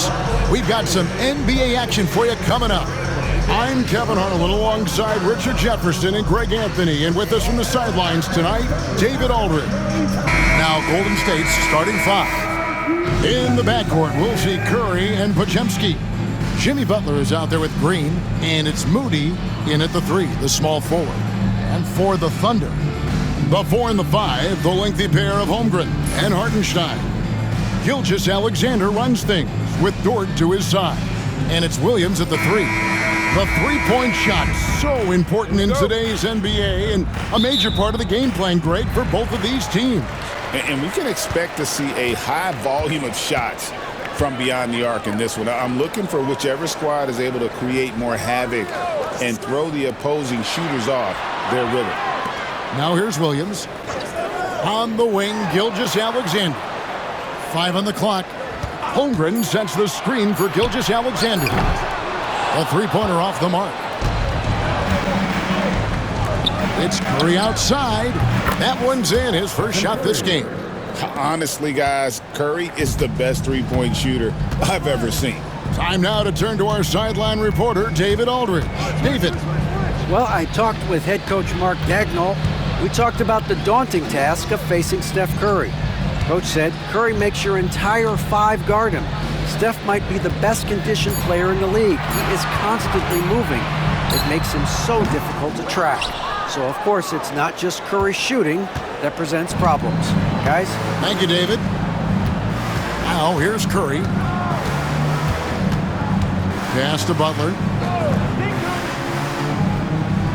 folks. We've got some NBA action for you coming up. I'm Kevin Harlan alongside Richard Jefferson and Greg Anthony. And with us from the sidelines tonight, David Aldridge. Now Golden State's starting five. In the backcourt, we'll see Curry and Podziemski. Jimmy Butler is out there with Green, and it's Moody in at the three, the small forward. And for the Thunder, the 4 and the 5, the lengthy pair of Holmgren and Hartenstein. Gilgeous-Alexander runs things with Dort to his side. And it's Williams at the three. The three-point shot, so important in today's NBA and a major part of the game plan, Greg, for both of these teams. And we can expect to see a high volume of shots from beyond the arc in this one. I'm looking for whichever squad is able to create more havoc and throw the opposing shooters off their rhythm. Now here's Williams. On the wing, Gilgeous-Alexander. 5 on the clock. Holmgren sets the screen for Gilgeous-Alexander. A three-pointer off the mark. It's Curry outside. That one's in, his first shot this game. Honestly, guys, Curry is the best three-point shooter I've ever seen. Time now to turn to our sideline reporter, David Aldridge. David. Well, I talked with head coach Mark Dagnall. We talked about the daunting task of facing Steph Curry. Coach said Curry makes your entire five guard him. Steph might be the best conditioned player in the league. He is constantly moving. It makes him so difficult to track. So, of course, it's not just Curry shooting that presents problems. Guys? Thank you, David. Now, here's Curry. Pass to Butler.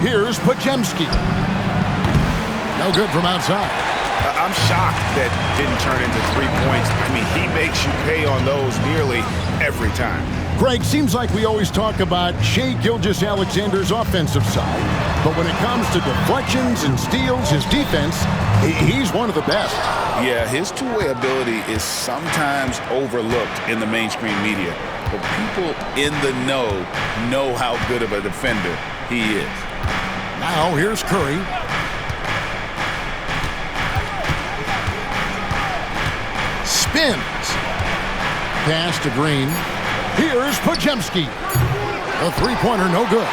Here's Podziemski. No good from outside. I'm shocked that didn't turn into 3 points. I mean, he makes you pay on those nearly every time. Greg, seems like we always talk about Shai Gilgeous-Alexander's offensive side, but when it comes to deflections and steals, his defense, he's one of the best. Yeah, his two-way ability is sometimes overlooked in the mainstream media, but people in the know how good of a defender he is. Now, here's Curry. Spins. Pass to Green. Here's Podziemski. A three-pointer, no good.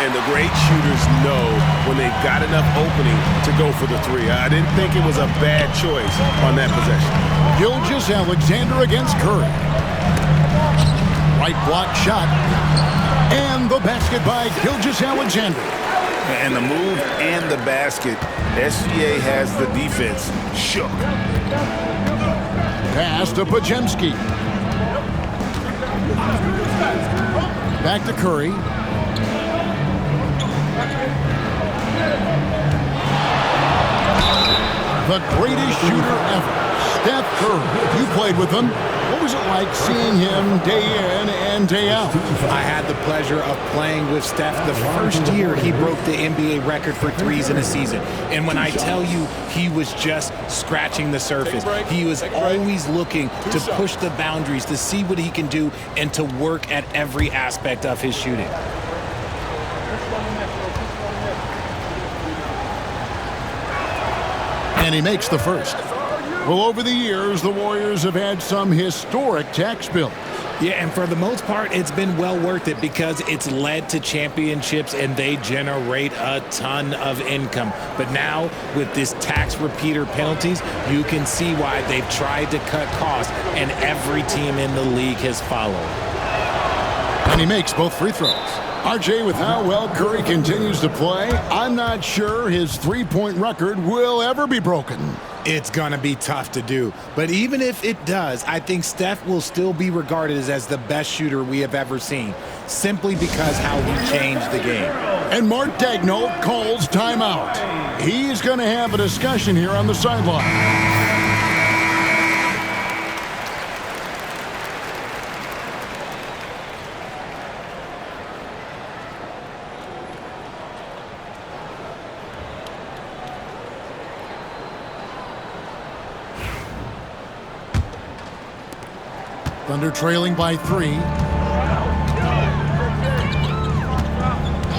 And the great shooters know when they've got enough opening to go for the three. I didn't think it was a bad choice on that possession. Gilgeous-Alexander against Curry. Right block shot. And the basket by Gilgeous-Alexander. And the move and the basket, SGA has the defense shook. Pass to Podziemski. Back to Curry. The greatest shooter ever, Steph Curry. You played with him. What was it like seeing him day in and day out? I had the pleasure of playing with Steph the first year he broke the NBA record for threes in a season. And when I tell you he was just scratching the surface, he was always looking to push the boundaries, to see what he can do, and to work at every aspect of his shooting. And he makes the first. Well, over the years, the Warriors have had some historic tax bills. Yeah, and for the most part, it's been well worth it because it's led to championships and they generate a ton of income. But now, with this tax repeater penalties, you can see why they've tried to cut costs, and every team in the league has followed. And he makes both free throws. RJ, with how well Curry continues to play, I'm not sure his three-point record will ever be broken. It's going to be tough to do. But even if it does, I think Steph will still be regarded as the best shooter we have ever seen, simply because how he changed the game. And Mark Dagnall calls timeout. He's going to have a discussion here on the sideline. Thunder trailing by 3.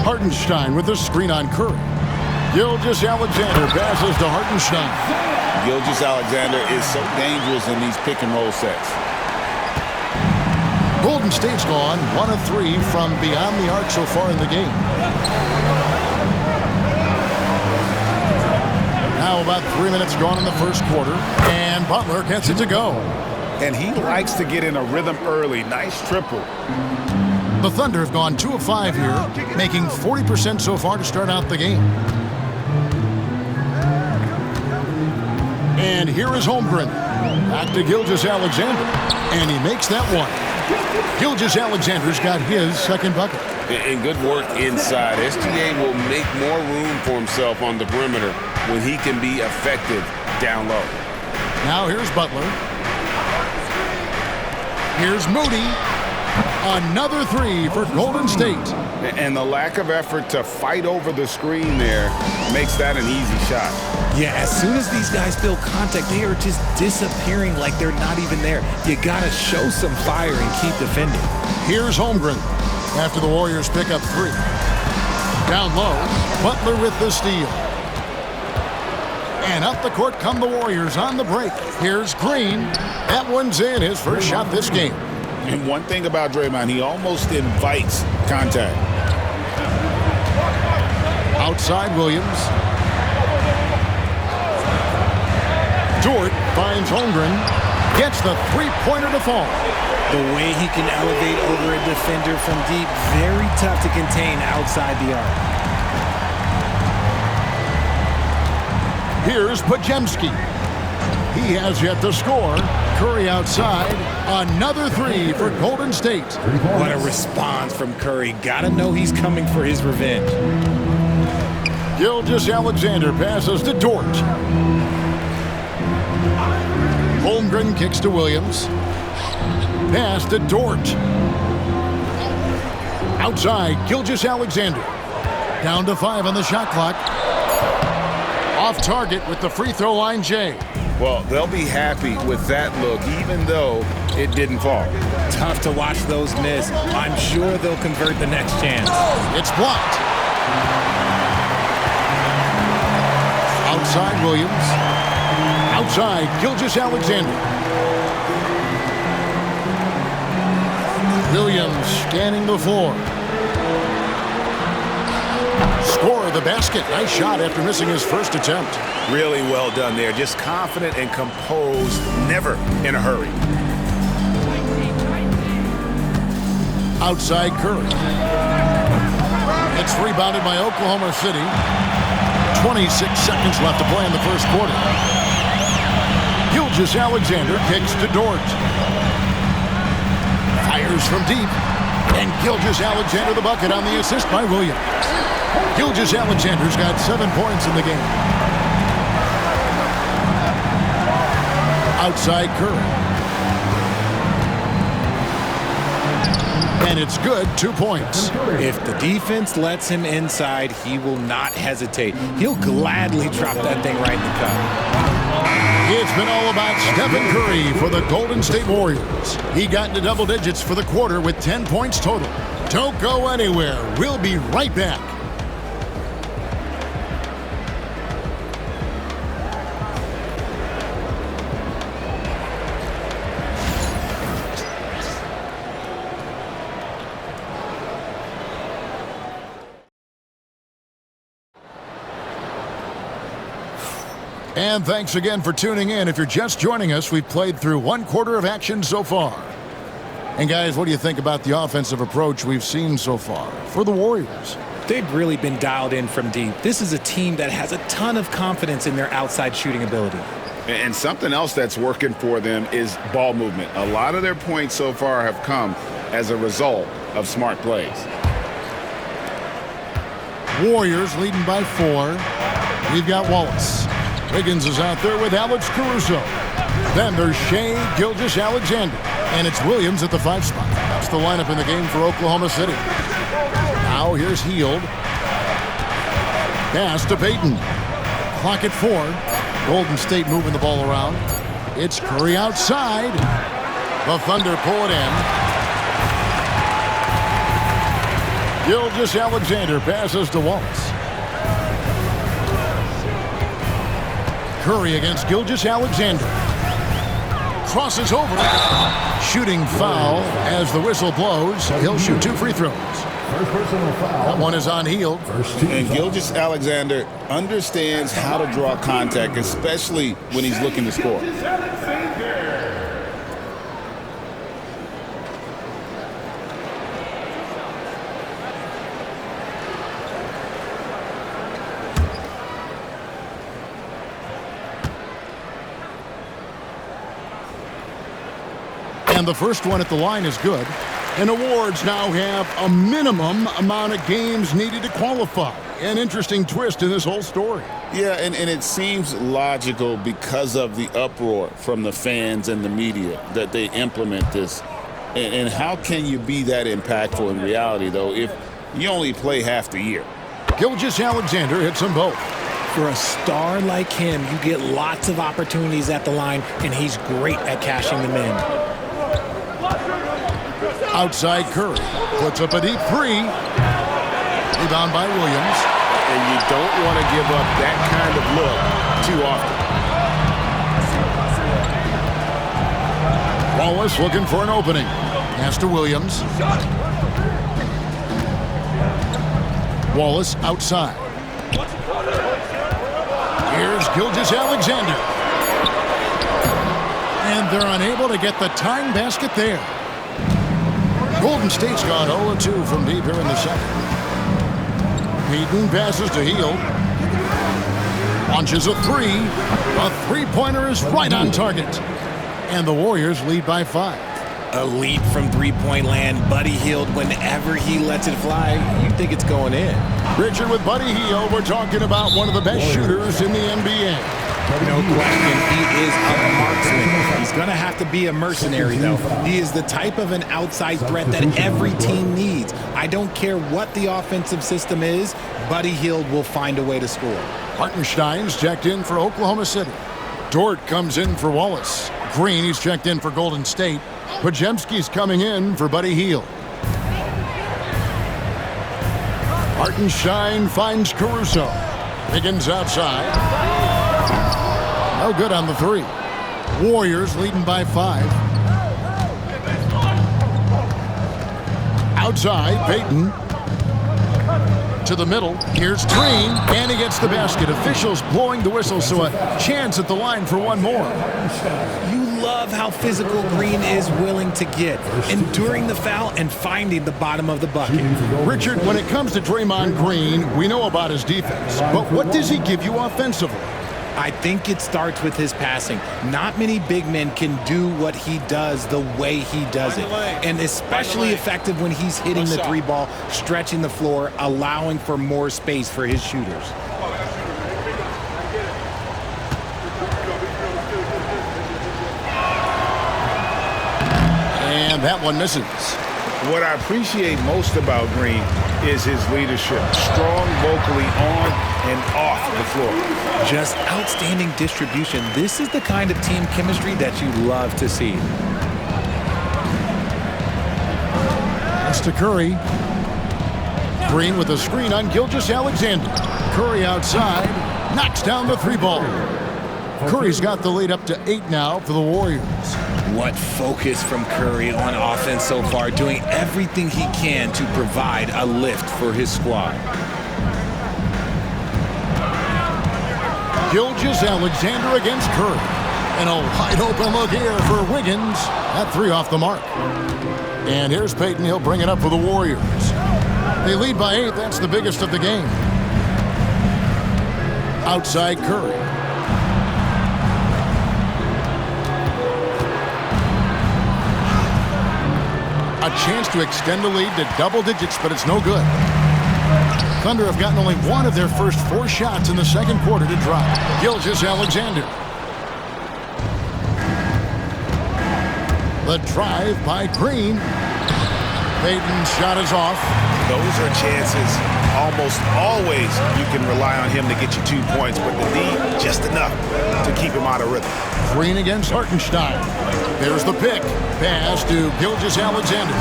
Hartenstein with the screen on Curry. Gilgeous-Alexander passes to Hartenstein. Gilgeous-Alexander is so dangerous in these pick-and-roll sets. Golden State's gone 1 of 3 from beyond the arc so far in the game. Now about 3 minutes gone in the first quarter, and Butler gets it to go. And he likes to get in a rhythm early. Nice triple. The Thunder have gone 2 of 5 here, making 40% so far to start out the game. And here is Holmgren. Back to Gilgeous-Alexander. And he makes that one. Gilgeous-Alexander's got his second bucket. And good work inside. SGA will make more room for himself on the perimeter when he can be effective down low. Now here's Butler. Here's Moody. Another 3 for Golden State. And the lack of effort to fight over the screen there makes that an easy shot. Yeah, as soon as these guys build contact, they are just disappearing like they're not even there. You got to show some fire and keep defending. Here's Holmgren after the Warriors pick up 3. Down low, Butler with the steal. And up the court come the Warriors on the break. Here's Green. That one's in, his first shot this game. And one thing about Draymond, he almost invites contact. Outside Williams. Dort finds Holmgren. Gets the three-pointer to fall. The way he can elevate over a defender from deep, very tough to contain outside the arc. Here's Podziemski. He has yet to score. Curry outside. Another 3 for Golden State. What a response from Curry. Gotta know he's coming for his revenge. Gilgeous-Alexander passes to Dort. Holmgren kicks to Williams. Pass to Dort. Outside, Gilgeous-Alexander. Down to 5 on the shot clock. Off target with the free throw line, Jay. Well, they'll be happy with that look, even though it didn't fall. Tough to watch those miss. I'm sure they'll convert the next chance. It's blocked. Outside Williams. Outside Gilgeous-Alexander. Williams scanning the floor. Score the basket. Nice shot after missing his first attempt. Really well done there. Just confident and composed, never in a hurry. Outside Curry. It's rebounded by Oklahoma City. 26 seconds left to play in the first quarter. Gilgeous-Alexander kicks to Dort. Fires from deep. And Gilgeous-Alexander the bucket on the assist by Williams. Gilgeous-Alexander's got 7 points in the game. Outside Curry. And it's good, 2 points. If the defense lets him inside, he will not hesitate. He'll gladly drop that thing right in the cup. It's been all about Stephen Curry for the Golden State Warriors. He got into double digits for the quarter with 10 points total. Don't go anywhere. We'll be right back. And thanks again for tuning in. If you're just joining us, we've played through 1 quarter of action so far. And guys, what do you think about the offensive approach we've seen so far for the Warriors? They've really been dialed in from deep. This is a team that has a ton of confidence in their outside shooting ability. And something else that's working for them is ball movement. A lot of their points so far have come as a result of smart plays. Warriors leading by 4. We've got Wallace. Wiggins is out there with Alex Caruso. Then there's Shea Gilgeous-Alexander. And it's Williams at the 5 spot. That's the lineup in the game for Oklahoma City. Now here's Hield. Pass to Payton. Clock at 4. Golden State moving the ball around. It's Curry outside. The Thunder pull it in. Gilgeous-Alexander passes to Wallace. Curry against Gilgeous-Alexander. crosses over. Shooting foul as the whistle blows. He'll shoot 2 free throws. That one is on Hield. And Gilgeous-Alexander understands how to draw contact, especially when he's looking to score. And the first one at the line is good. And awards now have a minimum amount of games needed to qualify. An interesting twist in this whole story. Yeah, and it seems logical because of the uproar from the fans and the media that they implement this. And how can you be that impactful in reality, though, if you only play half the year? Gilgeous-Alexander hits them both. For a star like him, you get lots of opportunities at the line, and he's great at cashing them in. Outside Curry puts up a deep 3. Rebound by Williams. And you don't want to give up that kind of look too often. Wallace looking for an opening. Pass to Williams. Wallace outside. Here's Gilgeous-Alexander. And they're unable to get the tying basket there. Golden State's gone 0-2 from deep here in the second. Payton passes to Hield. Launches a 3. A three-pointer is right on target. And the Warriors lead by 5. A lead from three-point land. Buddy Hield, whenever he lets it fly, you think it's going in. Richard, with Buddy Hield, we're talking about one of the best shooters in the NBA. No question, he is a marksman. He's going to have to be a mercenary, though. He is the type of an outside threat that every team needs. I don't care what the offensive system is, Buddy Hield will find a way to score. Hartenstein's checked in for Oklahoma City. Dort comes in for Wallace. Green, he's checked in for Golden State. Podziemski's coming in for Buddy Hield. Hartenstein finds Caruso. Higgins outside. No good on the 3. Warriors leading by 5. Outside, Payton. To the middle. Here's Green, and he gets the basket. Officials blowing the whistle, so a chance at the line for one more. You love how physical Green is willing to get, enduring the foul and finding the bottom of the bucket. Richard, when it comes to Draymond Green, we know about his defense, but what does he give you offensively? I think it starts with his passing. Not many big men can do what he does the way he does it. And especially effective when he's hitting the 3-ball, stretching the floor, allowing for more space for his shooters. And that one misses. What I appreciate most about Green is his leadership. Strong vocally on and off the floor. Just outstanding distribution. This is the kind of team chemistry that you love to see. Pass to Curry. Green with a screen on Gilgeous-Alexander. Curry outside. Knocks down the 3-ball. Curry's got the lead up to 8 now for the Warriors. What focus from Curry on offense so far, doing everything he can to provide a lift for his squad. Gilgeous-Alexander against Curry. And a wide open look here for Wiggins. That 3 off the mark. And here's Payton. He'll bring it up for the Warriors. They lead by 8. That's the biggest of the game. Outside Curry. A chance to extend the lead to double digits, but it's no good. Thunder have gotten only one of their first 4 shots in the second quarter to drop. Gilgeous-Alexander. The drive by Green. Payton's shot is off. Those are chances. Almost always you can rely on him to get you 2 points, but the D just enough to keep him out of rhythm. Green against Hartenstein. There's the pick. Pass to Gilgeous-Alexander.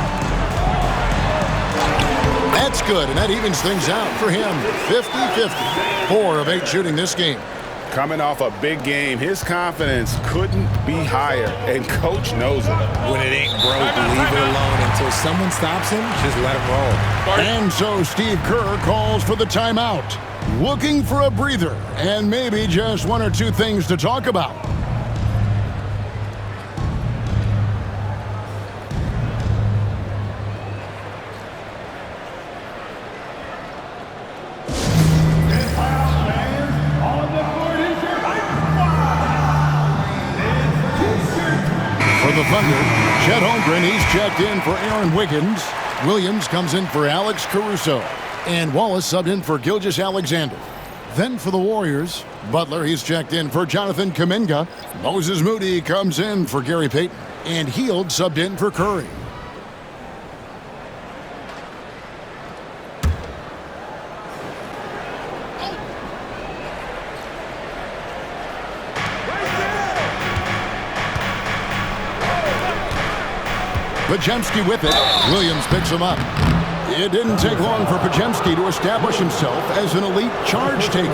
That's good, and that evens things out for him. 50-50. 4 of 8 shooting this game. Coming off a big game, his confidence couldn't be higher, and Coach knows it. When it ain't broke, leave it alone until someone stops him. Just let him roll. And so Steve Kerr calls for the timeout, looking for a breather and maybe just one or two things to talk about. For the Thunder, Chet Holmgren, he's checked in for Aaron Wiggins. Williams comes in for Alex Caruso. And Wallace subbed in for Gilgeous-Alexander. Then for the Warriors, Butler, he's checked in for Jonathan Kuminga. Moses Moody comes in for Gary Payton. And Hield subbed in for Curry. Pajemski with it. Williams picks him up. It didn't take long for Pajemski to establish himself as an elite charge taker.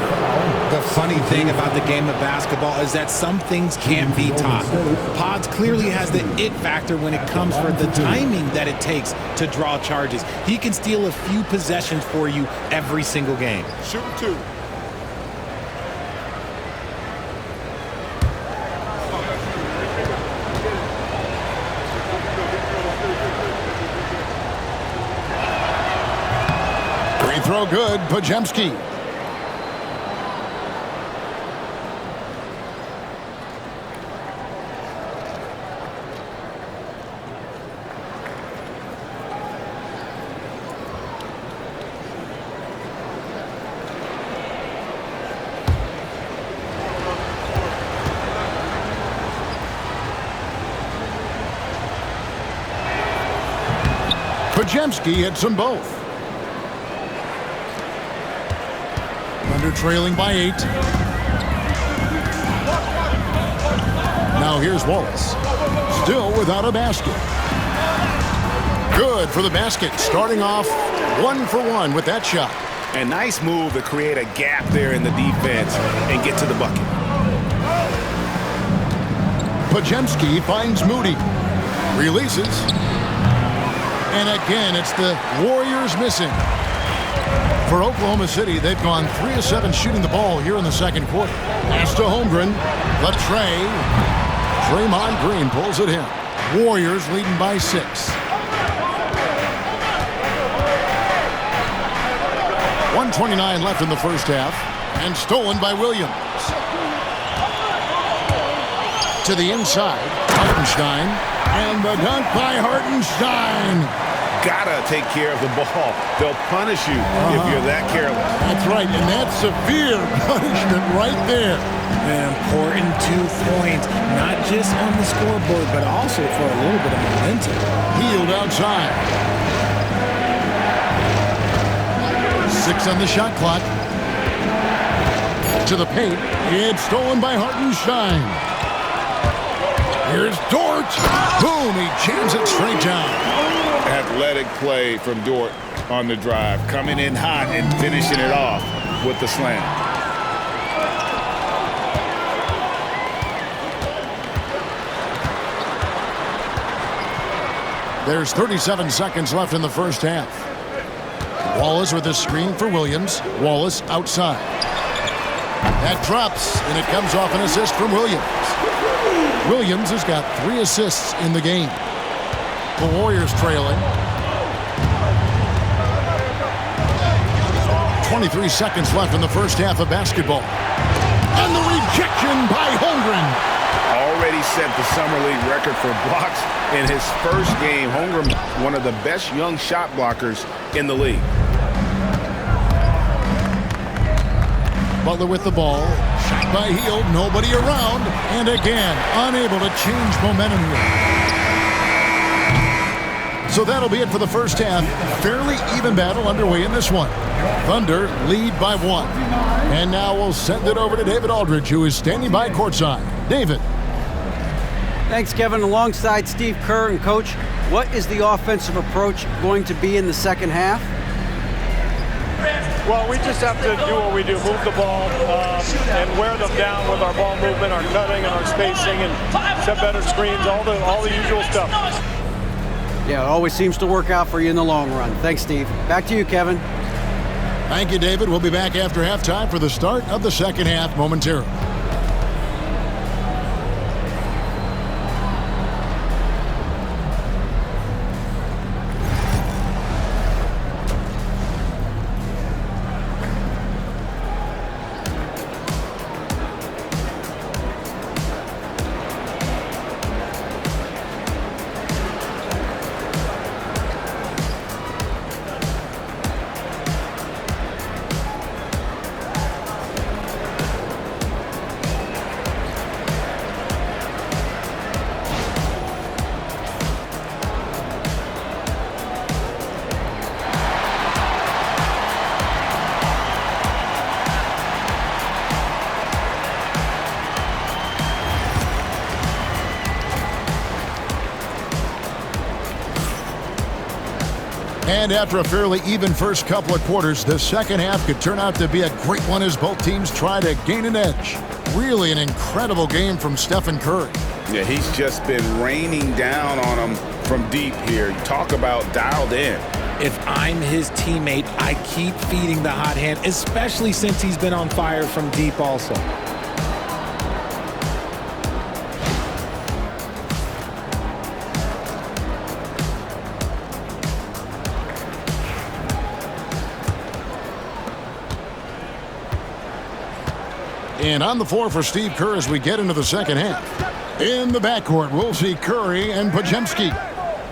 The funny thing about the game of basketball is that some things can't be taught. Pods clearly has the it factor when it comes for the timing that it takes to draw charges. He can steal a few possessions for you every single game. Shoot two. Throw good, Pajemski. Pajemski hits them both. Thunder trailing by 8. Now here's Wallace. Still without a basket. Good for the basket. Starting off 1 for 1 with that shot. A nice move to create a gap there in the defense and get to the bucket. Pajemski finds Moody. Releases. And again, it's the Warriors missing. For Oklahoma City, they've gone 3 of 7 shooting the ball here in the second quarter. Pass to Holmgren. The tray. Draymond Green pulls it in. Warriors leading by 6. .129 left in the first half. And stolen by Williams. To the inside. Hartenstein. And the dunk by Hartenstein. Gotta take care of the ball. They'll punish you if you're that careless. That's right, and that's severe punishment right there. An important 2 points, not just on the scoreboard, but also for a little bit of momentum. Hield outside. 6 on the shot clock. To the paint. It's stolen by Hartenstein. Here's Dort. Boom, he jams it straight down. Athletic play from Dort on the drive. Coming in hot and finishing it off with the slam. There's 37 seconds left in the first half. Wallace with a screen for Williams. Wallace outside. That drops, and it comes off an assist from Williams. Williams has got 3 assists in the game. The Warriors trailing. 23 seconds left in the first half of basketball. And the rejection by Holmgren. Already set the Summer League record for blocks in his first game. Holmgren, one of the best young shot blockers in the league. Butler with the ball. Shot by Hield. Nobody around. And again, unable to change momentum here. So that'll be it for the first half. Fairly even battle underway in this one. Thunder lead by 1. And now we'll send it over to David Aldridge, who is standing by courtside. David. Thanks, Kevin. Alongside Steve Kerr and Coach, what is the offensive approach going to be in the second half? Well, we just have to do what we do, move the ball and wear them down with our ball movement, our cutting, and our spacing, and set better screens, all the usual stuff. Yeah, it always seems to work out for you in the long run. Thanks, Steve. Back to you, Kevin. Thank you, David. We'll be back after halftime for the start of the second half momentarily. And after a fairly even first couple of quarters, the second half could turn out to be a great one as both teams try to gain an edge. Really an incredible game from Stephen Curry. Yeah, he's just been raining down on him from deep here. Talk about dialed in. If I'm his teammate, I keep feeding the hot hand, especially since he's been on fire from deep also. And on the floor for Steve Kerr as we get into the second half. In the backcourt, we'll see Curry and Podziemski.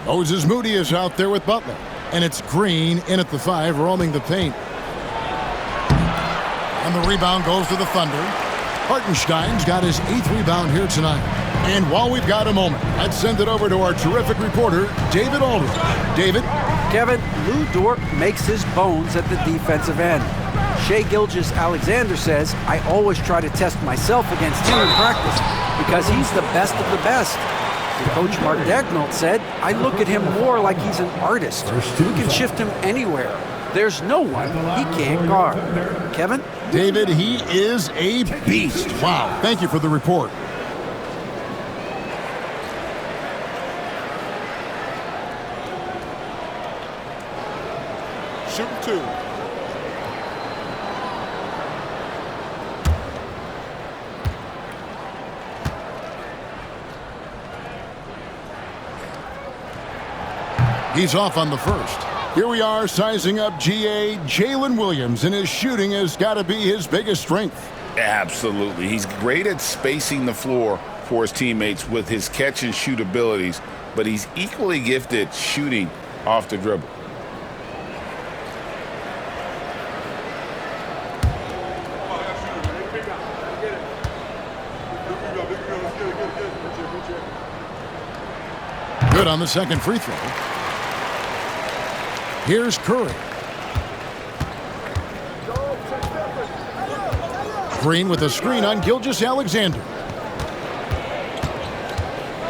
Moses Moody is out there with Butler. And it's Green in at the 5, roaming the paint. And the rebound goes to the Thunder. Hartenstein's got his 8th rebound here tonight. And while we've got a moment, let's send it over to our terrific reporter, David Aldridge. David? Kevin, Lou Dort makes his bones at the defensive end. Shai Gilgeous-Alexander says, I always try to test myself against him in practice because he's the best of the best. And Coach Mark Daigneault said, I look at him more like he's an artist. We can shift him anywhere. There's no one he can't guard. Kevin? David, he is a beast. Wow. Thank you for the report. Shooting 2. He's off on the first. Here we are sizing up GA Jalen Williams, and his shooting has got to be his biggest strength. Absolutely. He's great at spacing the floor for his teammates with his catch and shoot abilities, but he's equally gifted shooting off the dribble. Good on the second free throw. Here's Curry. Green with a screen on Gilgeous-Alexander.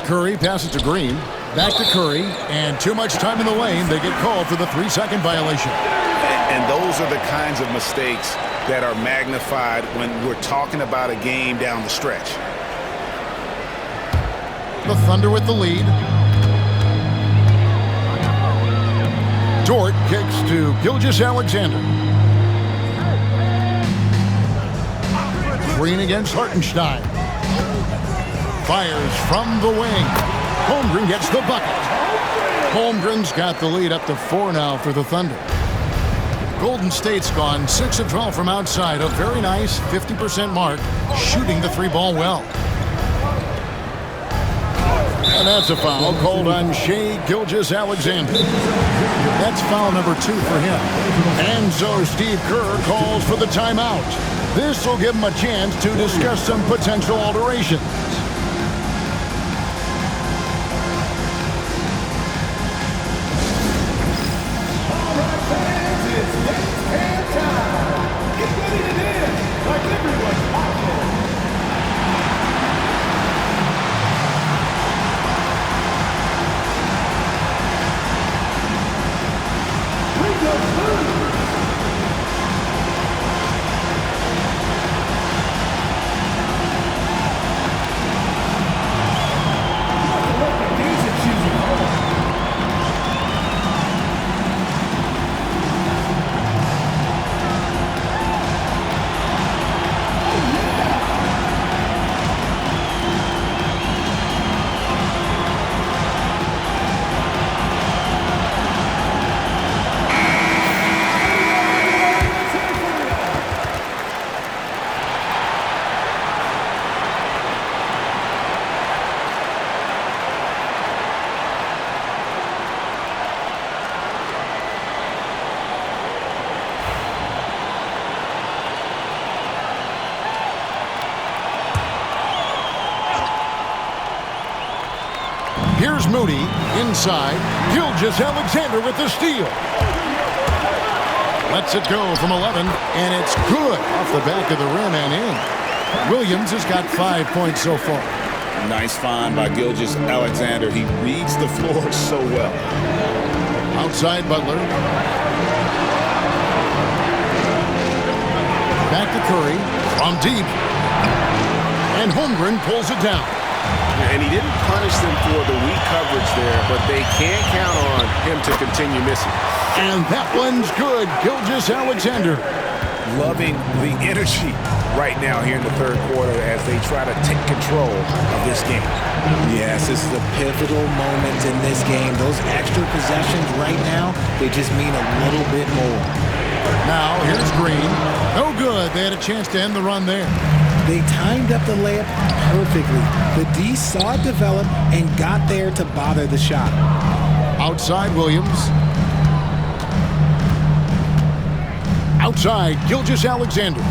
Curry passes to Green. Back to Curry. And too much time in the lane. They get called for the 3-second violation. And those are the kinds of mistakes that are magnified when we're talking about a game down the stretch. The Thunder with the lead. Dort kicks to Gilgeous-Alexander. Green against Hartenstein. Fires from the wing. Holmgren gets the bucket. Holmgren's got the lead up to 4 now for the Thunder. Golden State's gone 6 of 12 from outside. A very nice 50% mark, shooting the 3-ball well. And that's a foul called on Shai Gilgeous-Alexander. That's foul number 2 for him. And so Steve Kerr calls for the timeout. This will give him a chance to discuss some potential alterations. Here's Moody inside. Gilgeous-Alexander with the steal. Lets it go from 11, and it's good off the back of the rim and in. Williams has got 5 points so far. Nice find by Gilgeous-Alexander. He reads the floor so well. Outside Butler. Back to Curry from deep. And Holmgren pulls it down. And he didn't punish them for the weak coverage there, but they can't count on him to continue missing. And that one's good. Gilgeous-Alexander. Loving the energy right now here in the third quarter as they try to take control of this game. Yes, this is a pivotal moment in this game. Those extra possessions right now, they just mean a little bit more. Now here's Green. No good. They had a chance to end the run there. They timed up the layup perfectly. The D saw it develop and got there to bother the shot. Outside Williams. Outside Gilgeous-Alexander.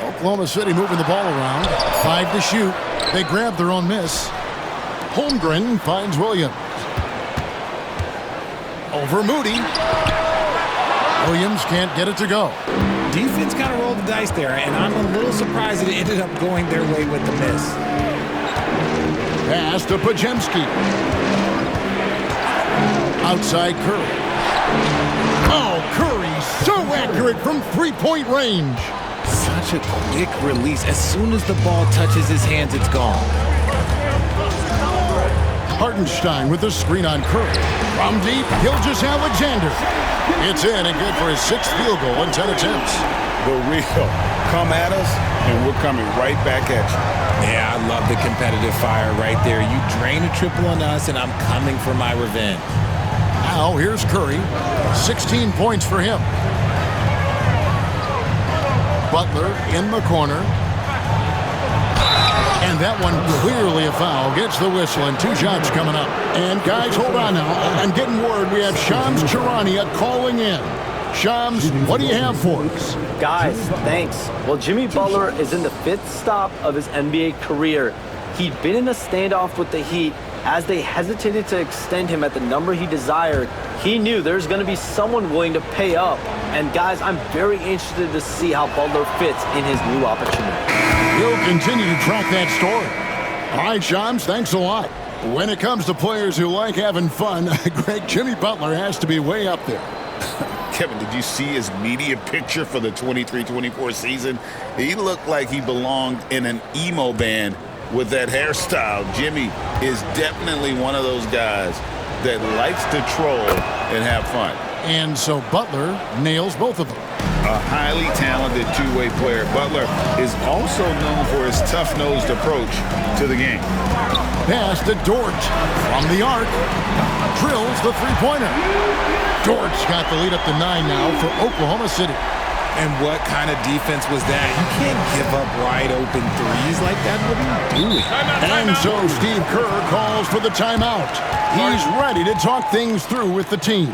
Oklahoma City moving the ball around. 5 to shoot. They grab their own miss. Holmgren finds Williams. Over Moody. Williams can't get it to go. Defense kind of rolled the dice there, and I'm a little surprised that it ended up going their way with the miss. Pass to Pajemski. Outside Curry. Oh, Curry so accurate from three-point range. Such a quick release. As soon as the ball touches his hands, it's gone. Hartenstein with the screen on Curry. From deep, Gilgeous-Alexander. It's in and good for his 6th field goal in 10 attempts. The real come at us, and we're coming right back at you. Yeah, I love the competitive fire right there. You drain a triple on us, and I'm coming for my revenge. Now here's Curry. 16 points for him. Butler in the corner. And that one clearly a foul. Gets the whistle and 2 shots coming up. And guys, hold on now. I'm getting word we have Shams Charania calling in. Shams, what do you have for us? Guys, thanks. Well, Jimmy Butler is in the 5th stop of his NBA career. He'd been in a standoff with the Heat. As they hesitated to extend him at the number he desired, he knew there's going to be someone willing to pay up. And guys, I'm very interested to see how Butler fits in his new opportunity. We'll continue to track that story. All right, Shams, thanks a lot. When it comes to players who like having fun, Greg, Jimmy Butler has to be way up there. Kevin, did you see his media picture for the 23-24 season? He looked like he belonged in an emo band with that hairstyle. Jimmy is definitely one of those guys that likes to troll and have fun. And so Butler nails both of them. A highly talented two-way player. Butler is also known for his tough-nosed approach to the game. Pass to Dort from the arc. Drills the three-pointer. Dort's got the lead up to 9 now for Oklahoma City. And what kind of defense was that? You can't give up wide open threes like that. What are you doing? And so Steve Kerr calls for the timeout. He's ready to talk things through with the team.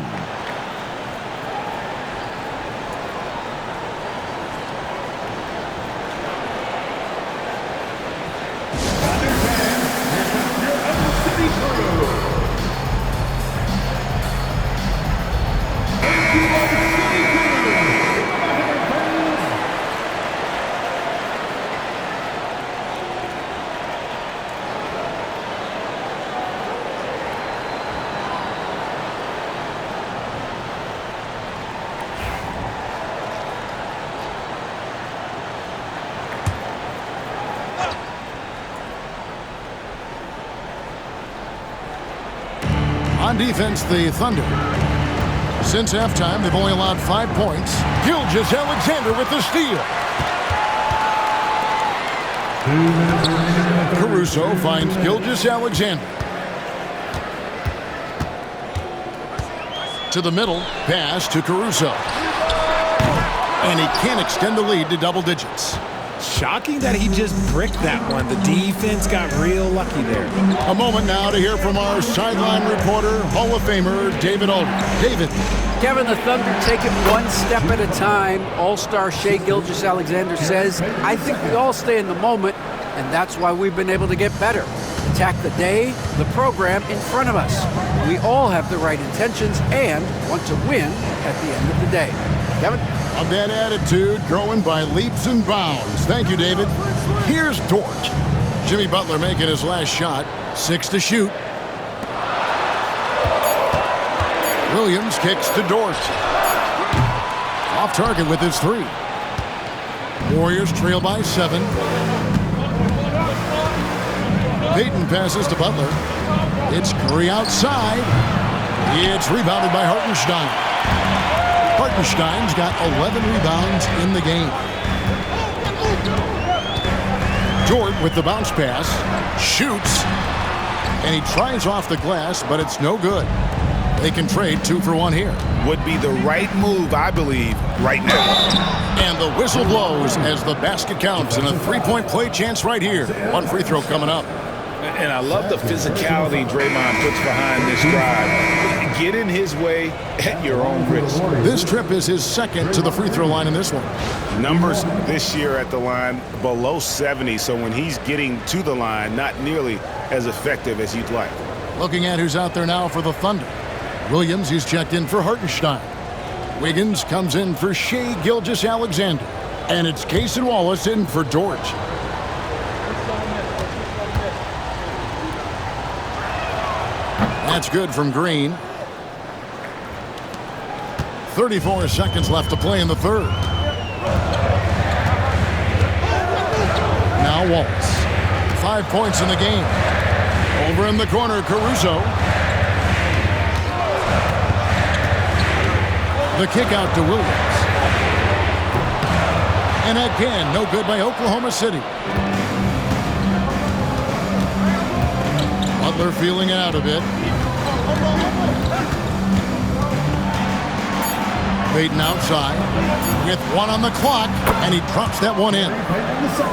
On defense, the Thunder. Since halftime, they've only allowed 5 points. Gilgeous-Alexander with the steal. Caruso finds Gilgeous-Alexander. To the middle, pass to Caruso. And he can't extend the lead to double digits. Shocking that he just bricked that one. The defense got real lucky there. A moment now to hear from our sideline reporter, Hall of Famer, David Aldridge. David. Kevin, the Thunder take it one step at a time. All-star Shai Gilgeous-Alexander says, I think we all stay in the moment, and that's why we've been able to get better. attack the day, the program in front of us. We all have the right intentions and want to win at the end of the day. Kevin? A bad attitude growing by leaps and bounds. Thank you, David. Here's Dort. Jimmy Butler making his last shot. 6 to shoot. Williams kicks to Dort. Off target with his 3. Warriors trail by 7. Payton passes to Butler. It's Curry outside. It's rebounded by Hartenstein. Hartenstein's got 11 rebounds in the game. Dort with the bounce pass. Shoots. And he tries off the glass, but it's no good. They can trade 2 for 1 here. Would be the right move, I believe, right now. And the whistle blows as the basket counts, and a 3-point play chance right here. 1 free throw coming up. And I love the physicality Draymond puts behind this drive. Get in his way at your own risk. This trip is his 2nd to the free throw line in this one. Numbers this year at the line below 70, so when he's getting to the line, not nearly as effective as you'd like. Looking at who's out there now for the Thunder. Williams, he's checked in for Hartenstein. Wiggins comes in for Shai Gilgeous-Alexander. And it's Cason Wallace in for Dort. That's good from Green. 34 seconds left to play in the 3rd. Now Wallace. 5 points in the game. Over in the corner, Caruso. The kick out to Williams. And again, no good by Oklahoma City. Butler feeling it out a bit. Payton outside with 1 on the clock, and he drops that one in.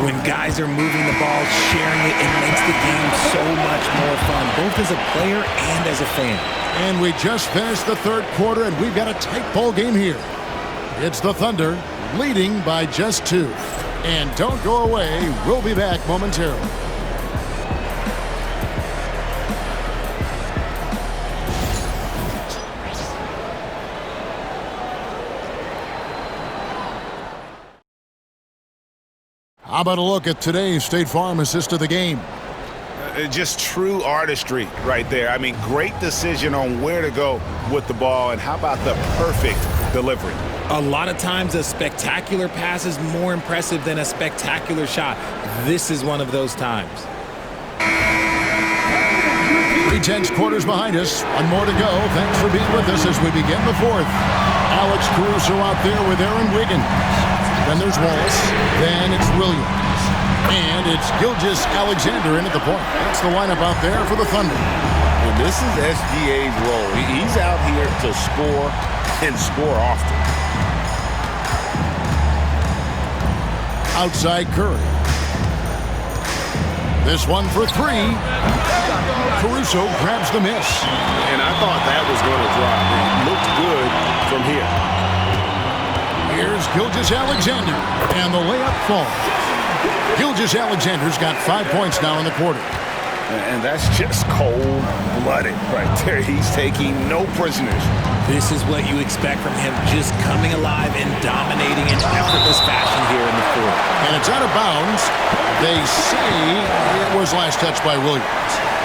When guys are moving the ball, sharing it makes the game so much more fun, both as a player and as a fan. And we just finished the 3rd quarter, and we've got a tight ball game here. It's the Thunder leading by just 2. And don't go away. We'll be back momentarily. How about a look at today's State Farm assist of the game? Just true artistry right there. I mean, great decision on where to go with the ball, and how about the perfect delivery? A lot of times a spectacular pass is more impressive than a spectacular shot. This is one of those times. 3 tenths quarters behind us. 1 more to go. Thanks for being with us as we begin the 4th. Alex Caruso out there with Aaron Wiggins. Then there's Wallace. Then it's Williams. And it's Gilgeous-Alexander in at the point. That's the lineup out there for the Thunder. And this is SGA's role. He's out here to score and score often. Outside Curry. This one for 3. Caruso grabs the miss. And I thought that was going to drop. It looked good from here. Here's Gilgeous-Alexander. And the layup falls. Gilgeous-Alexander's got 5 points now in the quarter. And that's just cold-blooded right there. He's taking no prisoners. This is what you expect from him, just coming alive and dominating in effortless fashion here in the 4th. And it's out of bounds. They say it was last touched by Williams.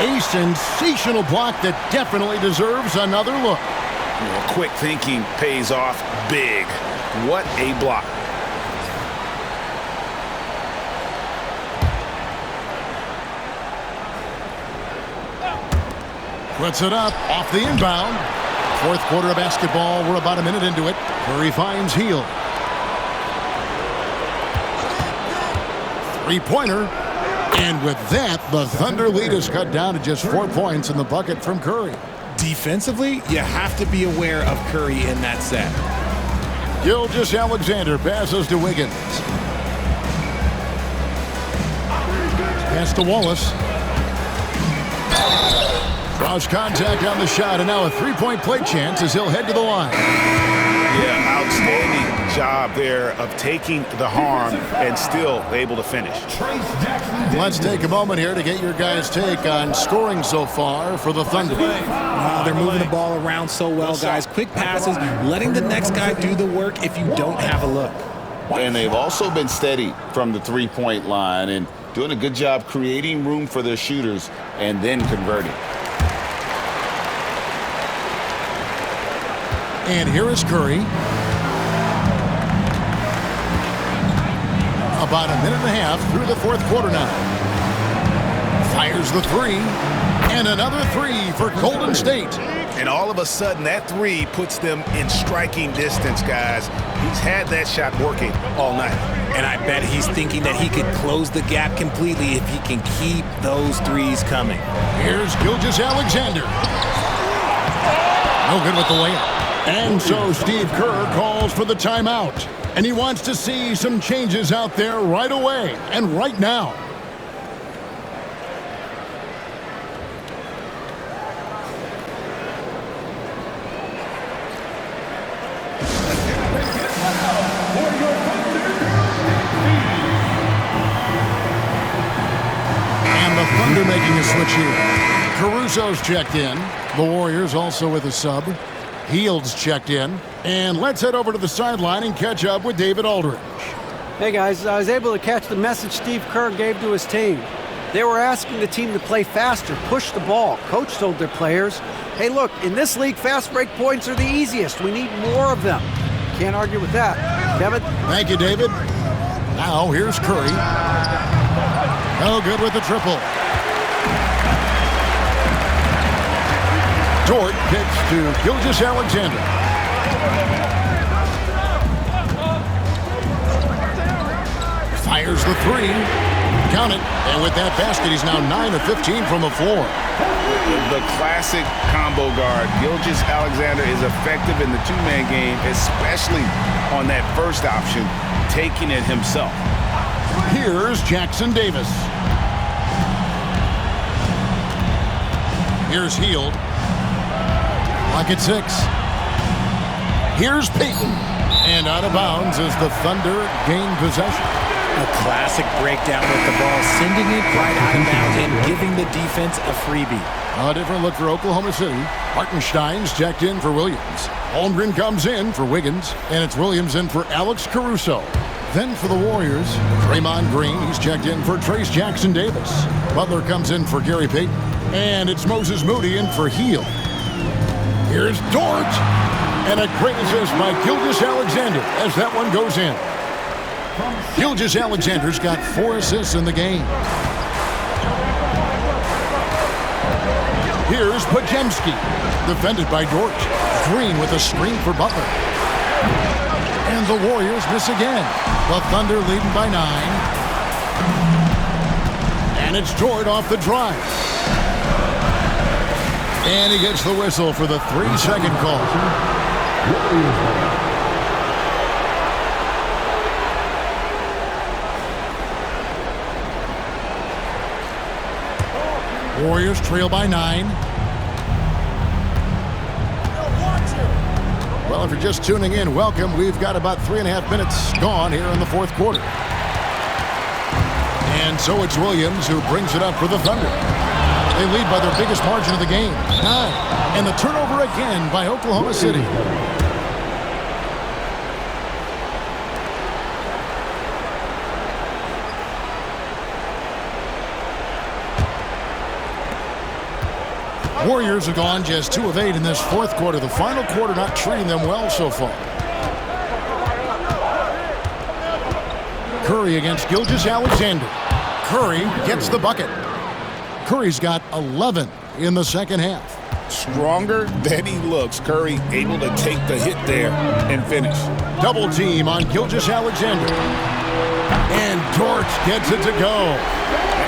A sensational block that definitely deserves another look. Quick thinking pays off big. What a block. Puts it up off the inbound. 4th quarter of basketball. We're about a minute into it. Curry finds Hield. 3-pointer. And with that, the Thunder lead is cut down to just 4 points in the bucket from Curry. Defensively, you have to be aware of Curry in that set. Gilgeous-Alexander passes to Wiggins. Pass to Wallace. Cross contact on the shot, and now a three-point play chance as he'll head to the line. Yeah, outstanding job there of taking the harm and still able to finish. Let's take a moment here to get your guys' take on scoring so far for the Thunder. They're moving the ball around so well, guys. Quick passes, letting the next guy do the work if you don't have a look. And they've also been steady from the three-point line and doing a good job creating room for their shooters and then converting. And here is Curry. About a minute and a half through the fourth quarter now. Fires the three. And another three for Golden State. And all of a sudden, that three puts them in striking distance, guys. He's had that shot working all night. And I bet he's thinking that he could close the gap completely if he can keep those threes coming. Here's Gilgeous-Alexander. No good with the layup. And so Steve Kerr calls for the timeout. And he wants to see some changes out there right away and right now. And the Thunder making a switch here. Caruso's checked in. The Warriors also with a sub. Hield's checked in. And let's head over to the sideline and catch up with David Aldridge. Hey guys, I was able to catch the message Steve Kerr gave to his team. They were asking the team to play faster, push the ball. Coach told their players, hey look, in this league, fast break points are the easiest. We need more of them. Can't argue with that. Kevin? Thank you, David. Now here's Curry. No good with the triple. Dort gets to Gilgeous-Alexander. Fires the three. Count it. And with that basket, he's now 9 of 15 from the floor. The classic combo guard. Gilgeous-Alexander is effective in the two-man game, especially on that first option, taking it himself. Here's Jackson Davis. Here's Hield. Lock at 6. Here's Payton. And out of bounds as the Thunder gain possession. A classic breakdown with the ball, sending it right out of bounds and giving the defense a freebie. A different look for Oklahoma City. Hartenstein's checked in for Williams. Holmgren comes in for Wiggins. And it's Williams in for Alex Caruso. Then for the Warriors, Draymond Green. He's checked in for Trace Jackson Davis. Butler comes in for Gary Payton. And it's Moses Moody in for Hield. Here's Dort. And a great assist by Gilgeous-Alexander as that one goes in. Gilgeous-Alexander's got 4 assists in the game. Here's Podziemski, defended by Dort. Green with a screen for Butler. And the Warriors miss again. The Thunder leading by 9. And it's Dort off the drive. And he gets the whistle for the 3-second call. Warriors trail by 9. Well, if you're just tuning in, welcome. We've got about 3.5 minutes gone here in the fourth quarter. And so it's Williams who brings it up for the Thunder. They lead by their biggest margin of the game, 9. And the turnover again by Oklahoma City. Warriors have gone just 2 of 8 in this fourth quarter. The final quarter not treating them well so far. Curry against Gilgeous-Alexander. Curry gets the bucket. Curry's got 11 in the second half. Stronger than he looks. Curry able to take the hit there and finish. Double team on Gilgeous-Alexander. And Dort gets it to go.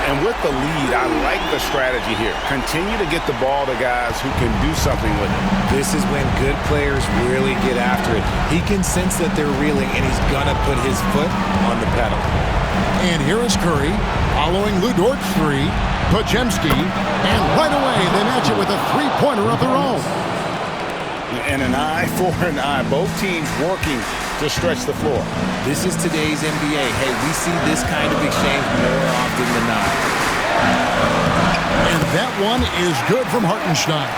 And with the lead, I like the strategy here. Continue to get the ball to guys who can do something with it. This is when good players really get after it. He can sense that they're reeling, and he's going to put his foot on the pedal. And here is Curry. Following Lou Dort's three, Podziemski, and right away they match it with a three-pointer of their own. And an eye for an eye. Both teams working to stretch the floor. This is today's NBA. Hey, we see this kind of exchange more often than not. And that one is good from Hartenstein.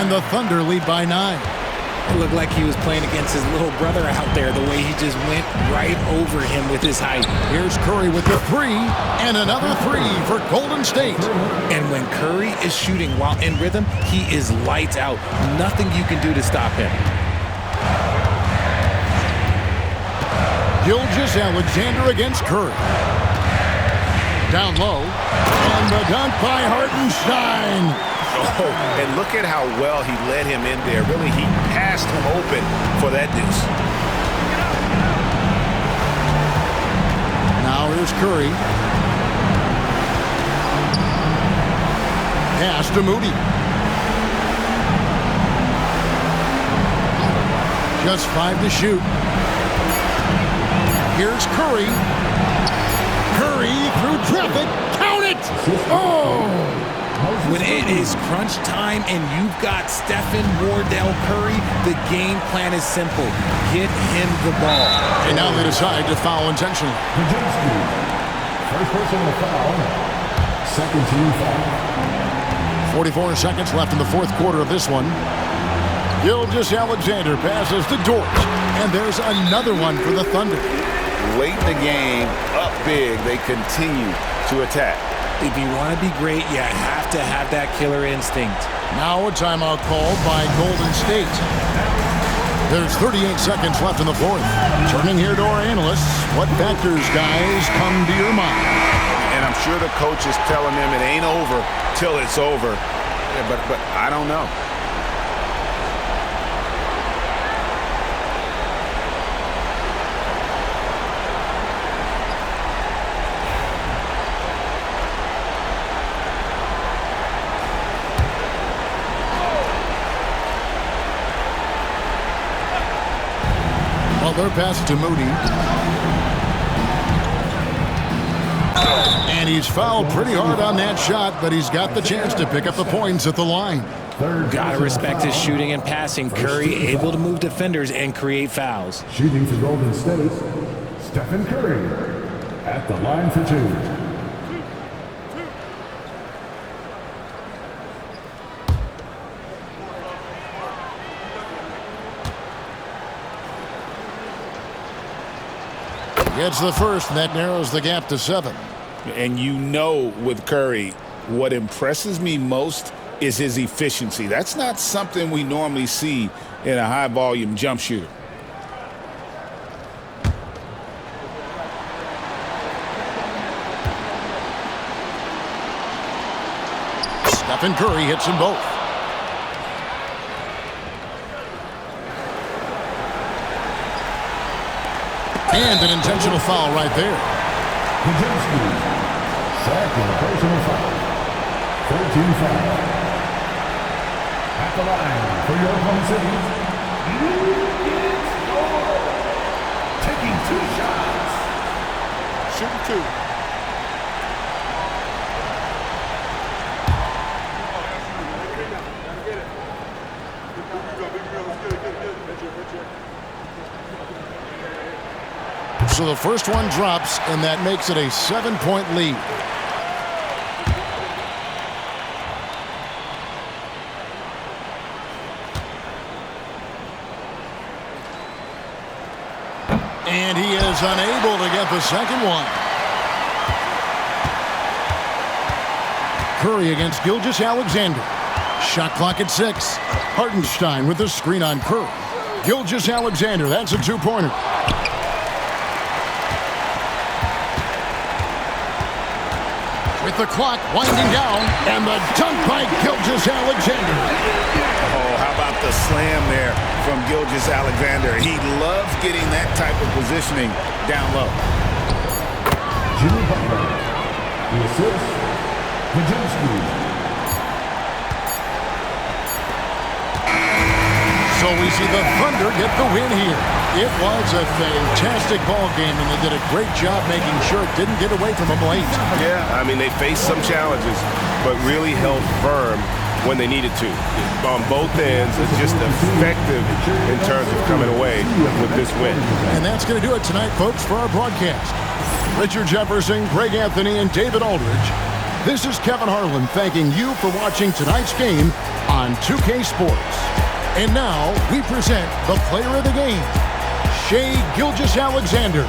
And the Thunder lead by 9. It looked like he was playing against his little brother out there, the way he just went right over him with his height. Here's Curry with the three, and another three for Golden State. And when Curry is shooting while in rhythm, he is lights out. Nothing you can do to stop him. Gilgeous-Alexander against Curry. Down low, and the dunk by Hartenstein. Oh, and look at how well he led him in there. Really, he passed him open for that deuce. Now here's Curry. Pass to Moody. Just 5 to shoot. Here's Curry. Curry through traffic. Count it! Oh! When it is crunch time and you've got Stephen Wardell Curry, the game plan is simple. Get him the ball. And now they decide to foul intentionally. First personal foul. Second team foul. 44 seconds left in the fourth quarter of this one. Gilgeous-Alexander passes to Dort. And there's another one for the Thunder. Late in the game, up big, they continue to attack. If you want to be great, you have to have that killer instinct. Now a timeout called by Golden State. There's 38 seconds left in the fourth. Turning here to our analysts, what factors, guys, come to your mind? And I'm sure the coach is telling them it ain't over till it's over. Yeah, but I don't know. Butler pass to Moody. And he's fouled pretty hard on that shot, but he's got the chance to pick up the points at the line. Gotta respect his shooting and passing. Curry able to move defenders and create fouls. Shooting for Golden State, Stephen Curry at the line for 2. Gets the first, and that narrows the gap to 7. And you know with Curry, what impresses me most is his efficiency. That's not something we normally see in a high-volume jump shooter. Stephen Curry hits them both. And an intentional foul right there. Podziemski, second personal foul. 13 foul. At the line for your home city. Taking 2 shots. Shooting 2. So the first one drops, and that makes it a 7-point lead. And he is unable to get the second one. Curry against Gilgeous-Alexander. Shot clock at 6. Hartenstein with the screen on Curry. Gilgeous-Alexander, that's a 2-pointer. With the clock winding down, and the dunk by Gilgeous-Alexander. Oh, how about the slam there from Gilgeous-Alexander? He loves getting that type of positioning down low. Jimmy Butler, the assist, Podziemski. So So we see the Thunder get the win here. It was a fantastic ball game, and they did a great job making sure it didn't get away from them late. Yeah, I mean, they faced some challenges, but really held firm when they needed to. On both ends, it's just effective in terms of coming away with this win. And that's going to do it tonight, folks, for our broadcast. Richard Jefferson, Greg Anthony, and David Aldridge. This is Kevin Harlan thanking you for watching tonight's game on 2K Sports. And now we present the player of the game, Shai Gilgeous-Alexander.